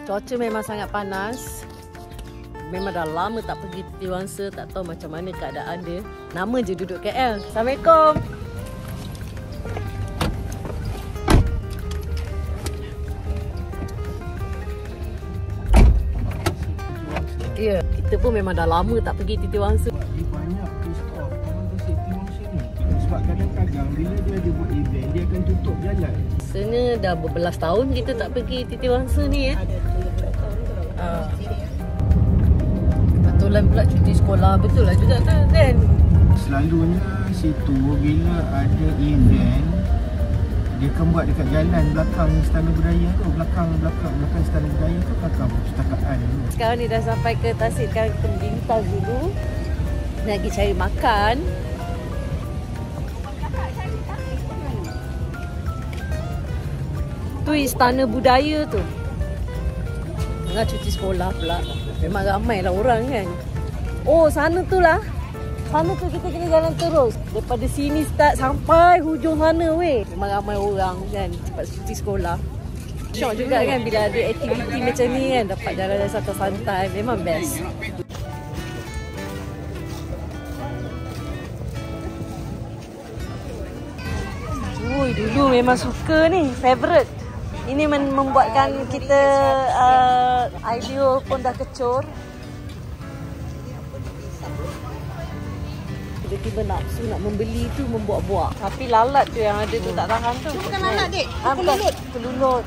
Cuaca memang sangat panas. Memang dah lama tak pergi Titi Wangsa, tak tahu macam mana keadaan dia. Nama je duduk KL. Assalamualaikum. Ya, kita pun memang dah lama tak pergi Titi Wangsa. Dia banyak stop orang tu Titi Wangsa ni. Sebab kadang-kadang bila dia ada buat event, dia akan tutup jalan. Rasanya dah berbelas tahun kita tak pergi Titi Wangsa ni ya. Kebetulan pula cuti sekolah, betul lah juga kan? Selalunya situ bila ada event, dia akan buat dekat jalan belakang Istana Budaya tu, belakang Istana Budaya tu, belakang perpustakaan tu. Sekarang ni dah sampai ke Tasik, sekarang kita melintas dulu. Nak pergi cari makan. Tu Istana Budaya tu. Tengah cuti sekolah pula. Memang ramai lah orang kan. Oh, sana tu lah. Sana tu kita kena jalan terus. Daripada sini start sampai hujung sana weh. Memang ramai orang kan. Cepat cuti sekolah. Syok juga kan bila ada aktiviti macam ni kan. Dapat jalan santai-santai. Memang best. Ui, dulu memang suka ni. Favourite. Ini membuatkan kita idea pun dah kecur. Tiba-tiba nafsu nak membeli tu membuat-buat. Tapi lalat tu yang ada tu tak tahan tu. Itu bukan lalat dek, kelulut. Kelulut.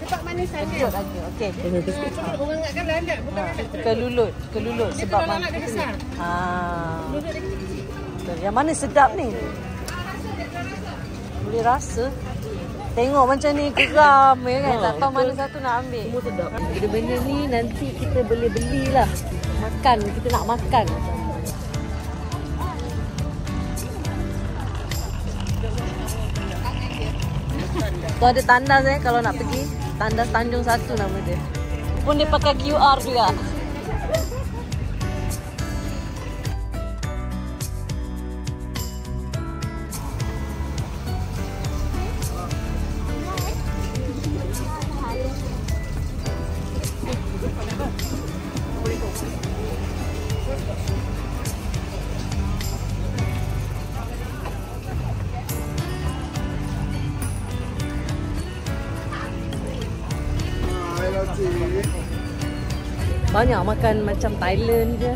Sebab manis saja. Okey. Orang ingatkan lalat, bukan lalat. Kelulut Dia sebab lalat dia besar. Kelulut dia kecil. Yang mana sedap ni? Boleh rasa. Tengok macam ni geram ya kan. Tak tahu mana satu nak ambil. Semua sedap. Benda-benda ni nanti kita boleh belilah. Makan, kita nak makan. Tu ada tandas kalau nak pergi. Tandas Tanjung 1 nama dia. Pun dia pakai QR juga. Banyak makan macam Thailand je.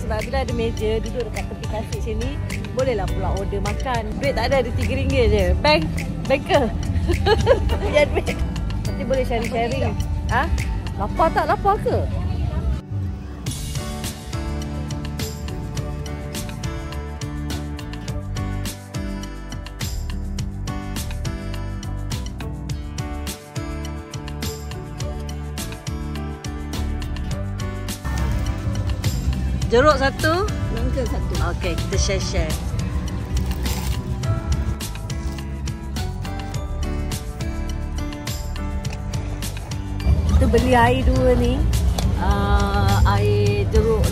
Sebab bila ada meja duduk dekat tepi kasih sini, bolehlah pula order makan. Duit tak ada RM3 je. Banker. Ya duit. Nanti boleh sharing-sharing. Ha? Lapar tak? Lapar ke? Jeruk satu, Nangka satu. okey, kita share-share. Kita beli air dua ni. Air jeruk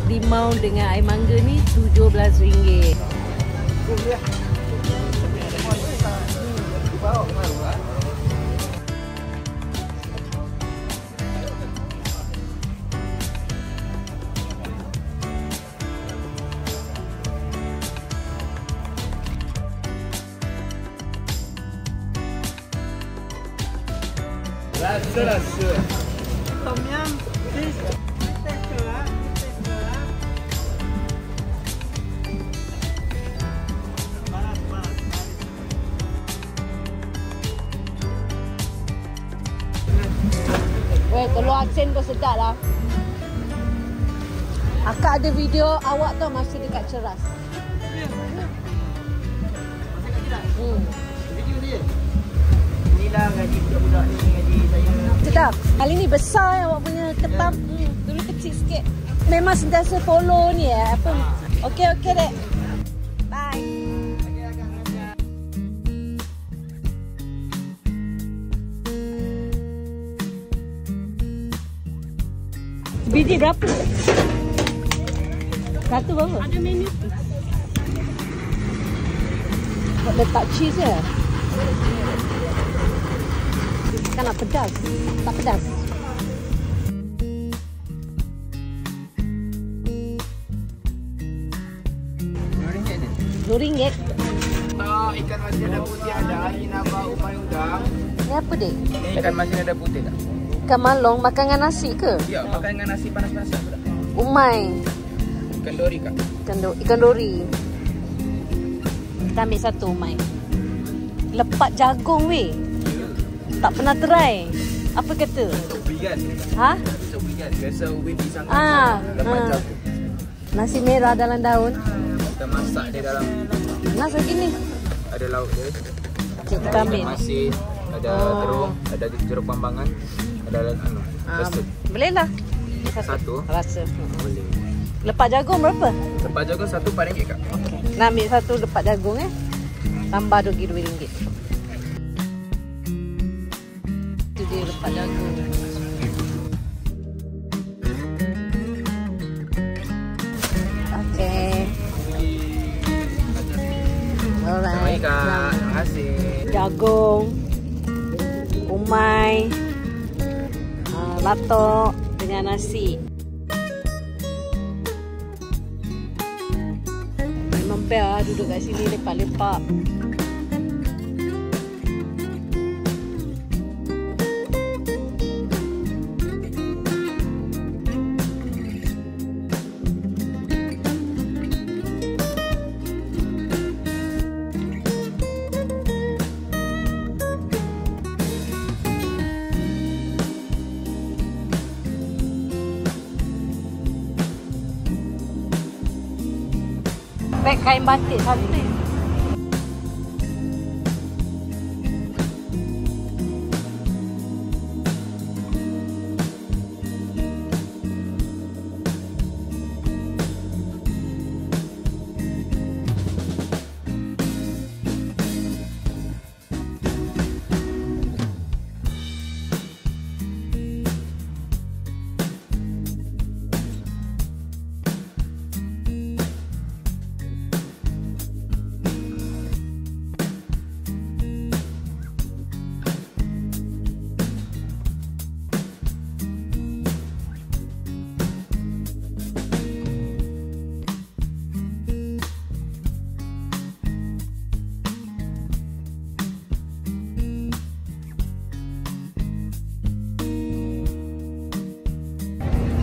limau dengan air mangga ni RM17. Rasa. Tom yum, please. Weh, telur asin pun sedap lah. Akak ada video awak tu masih dekat Ceras. Video dia. Inilah gaji budak-budak ni, gaji saya. Sedap. Kali ni besar awak punya ketam. Dulu kecil sikit. Memang sentiasa follow ni apa. Okey dek. Bye. Biji berapa? Satu berapa? Ada menu. Letak cheese je. Kan nak pedas. Tak pedas. RM2. Ikan masin ada putih ada, inaba, umai udang. Ni apa dek? Ikan masin ada putih tak? Ikan malong makan dengan nasi ke? Ya, makan dengan nasi panas-panas apa tak? Umai. Ikan dori kak. Ikan dori. Kita ambil satu umai. Lepak jagung weh. Tak pernah try. Apa kata? Ubi kan? Ha? Ubi kan? Biasa ubi pisang Lepak jagung. Nasi merah dalam daun. Kita masak dia dalam. Nasi gini. Ada lauk dia. Okay, kita ambil. Ada masin, ada terung, ada jeruk pambangan, ada resep. Boleh lah. Satu. Rasa. Boleh. Lepak jagung berapa? Lepas jagung satu RM4 kak. Okay. Nak ambil satu lepak jagung Tambah RM2. Itu dia lepak jagung. Okay. Alright. Baik kak. Terima kasih. Jagung, umai, latok dengan nasi. Memang best lah duduk kat sini lepak-lepak. Beg kain batik satu.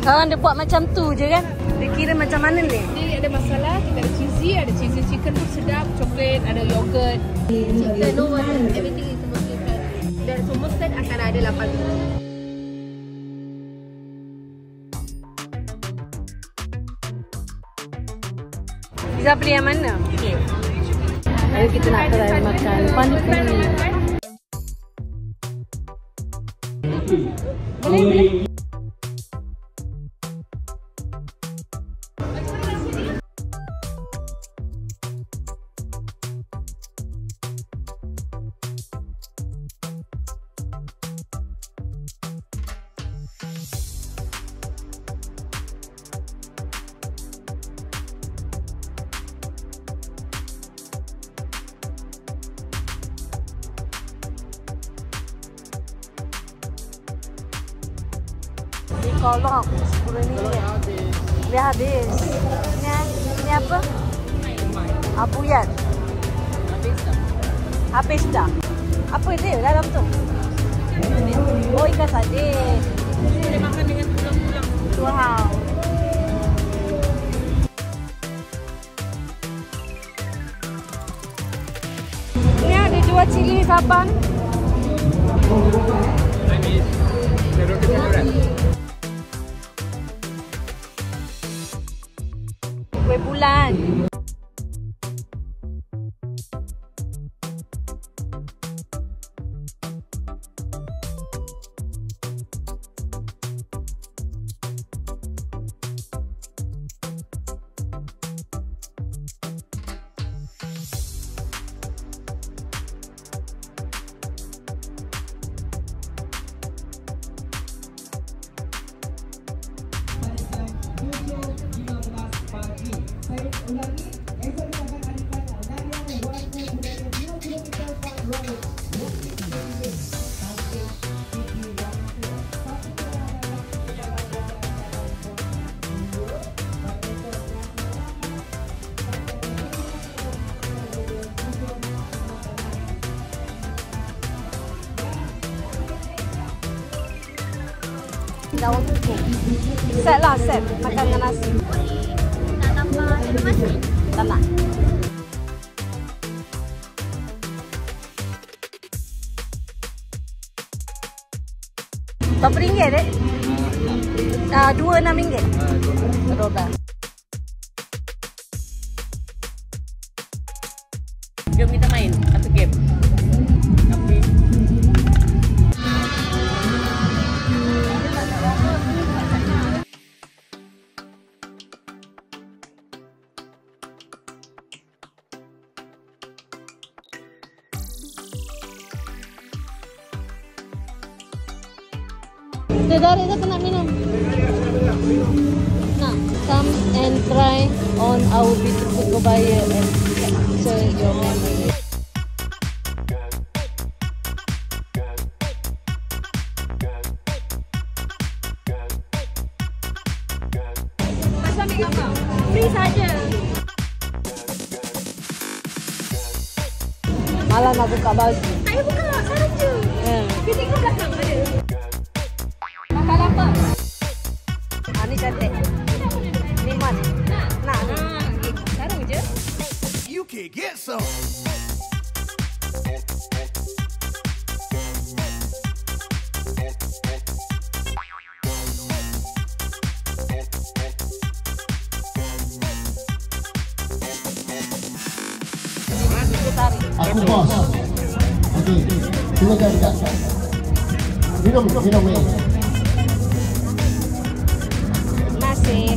Sekarang dia buat macam tu je kan? Dia kira macam mana ni? Dia ada masalah, kita ada cheesy chicken pun sedap, coklat, ada yogurt. Chicken, no water, everything is mostly fresh. Dan semua set akan ada 8 buah. Bisa beli yang mana? Okay. Ayo kita nak try makan pani-pani. Boleh. Ni kolok RM10. Dia habis. Ni apa? Abuyat. Habis dah. Apa dia dalam tu? Oh, ikan sate. Boleh makan dengan tulang-tulang. Wow. Ni ada jual cili Sabang. Kue bulan. Daun kuku. Set lah, set. Makan dengan nasi. Nak tambah nasi? Tak nak. Berapa ringgit, dek? RM2.6. Betul. Jom kita main satu game. Okay. Dari kita nak minum. Nah, come and try on our beautiful kebaya and capture your memory. Pasal ambil gambar. Free saja. Malah nak buka baju. Saya buka saja. Kita tengok belakang ada. Makan apa? Ni cantik. Ni man. Nak. Taruh je. You can get some. Aku bos. Okey. Silakan Kak. Minum ni. Nasi.